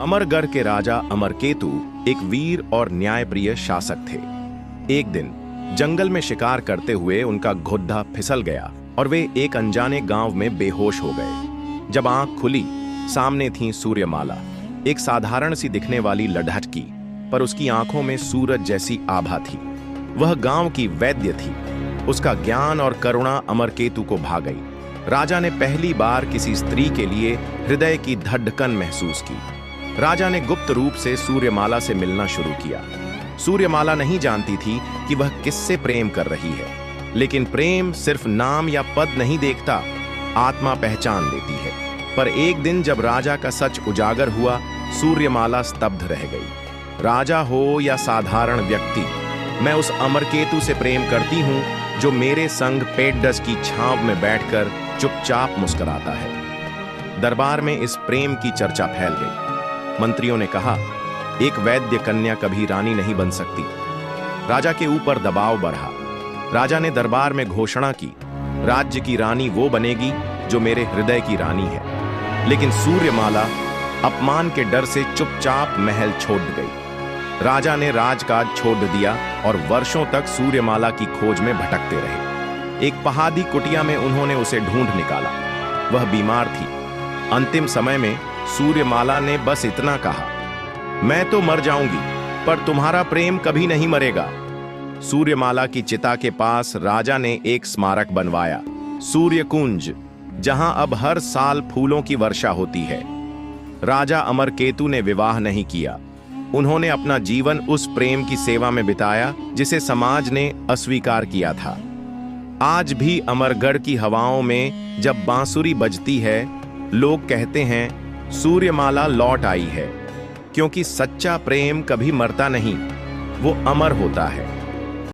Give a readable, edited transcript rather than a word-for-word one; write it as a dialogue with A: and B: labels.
A: अमरगढ़ के राजा अमरकेतु एक वीर और न्यायप्रिय शासक थे। एक दिन जंगल में शिकार करते हुए उनका घोड़ा फिसल गया और वे एक अनजाने गांव में बेहोश हो गए। जब आंख खुली, सामने थी सूर्यमाला, एक साधारण सी दिखने वाली लड़हटकी, पर उसकी आंखों में सूरज जैसी आभा थी। वह गांव की वैद्य थी। उसका ज्ञान और करुणा अमरकेतु को भा गई। राजा ने पहली बार किसी स्त्री के लिए हृदय की धड़कन महसूस की। राजा ने गुप्त रूप से सूर्यमाला से मिलना शुरू किया। सूर्यमाला नहीं जानती थी कि वह किससे प्रेम कर रही है, लेकिन प्रेम सिर्फ नाम या पद नहीं देखता, आत्मा पहचान लेती है। पर एक दिन जब राजा का सच उजागर हुआ, सूर्यमाला स्तब्ध रह गई। राजा हो या साधारण व्यक्ति, मैं उस अमरकेतु से प्रेम करती हूं जो मेरे संग पेड़डस की छांव में बैठकर चुपचाप मुस्कुराता है। दरबार में इस प्रेम की चर्चा फैल गई। मंत्रियों ने कहा, एक वैद्य कन्या कभी रानी नहीं बन सकती। राजा के ऊपर दबाव बढ़ा। राजा ने दरबार में घोषणा की, राज्य की रानी वो बनेगी जो मेरे हृदय की रानी है। लेकिन सूर्यमाला अपमान के डर से चुपचाप महल छोड़ गई। राजा ने राजकाज छोड़ दिया और वर्षों तक सूर्यमाला की खोज में भटकते रहे। एक पहाड़ी कुटिया में उन्होंने उसे ढूंढ निकाला। वह बीमार थी। अंतिम समय में सूर्यमाला ने बस इतना कहा, मैं तो मर जाऊंगी, पर तुम्हारा प्रेम कभी नहीं मरेगा। सूर्यमाला की चिता के पास राजा ने एक स्मारक बनवाया, सूर्यकुंज, जहां अब हर साल फूलों की वर्षा होती है। राजा अमरकेतु ने विवाह नहीं किया। उन्होंने अपना जीवन उस प्रेम की सेवा में बिताया जिसे समाज ने अस्वीकार किया था। आज भी अमरगढ़ की हवाओं में जब बांसुरी बजती है, लोग कहते हैं सूर्यमाला लौट आई है, क्योंकि सच्चा प्रेम कभी मरता नहीं, वो अमर होता है।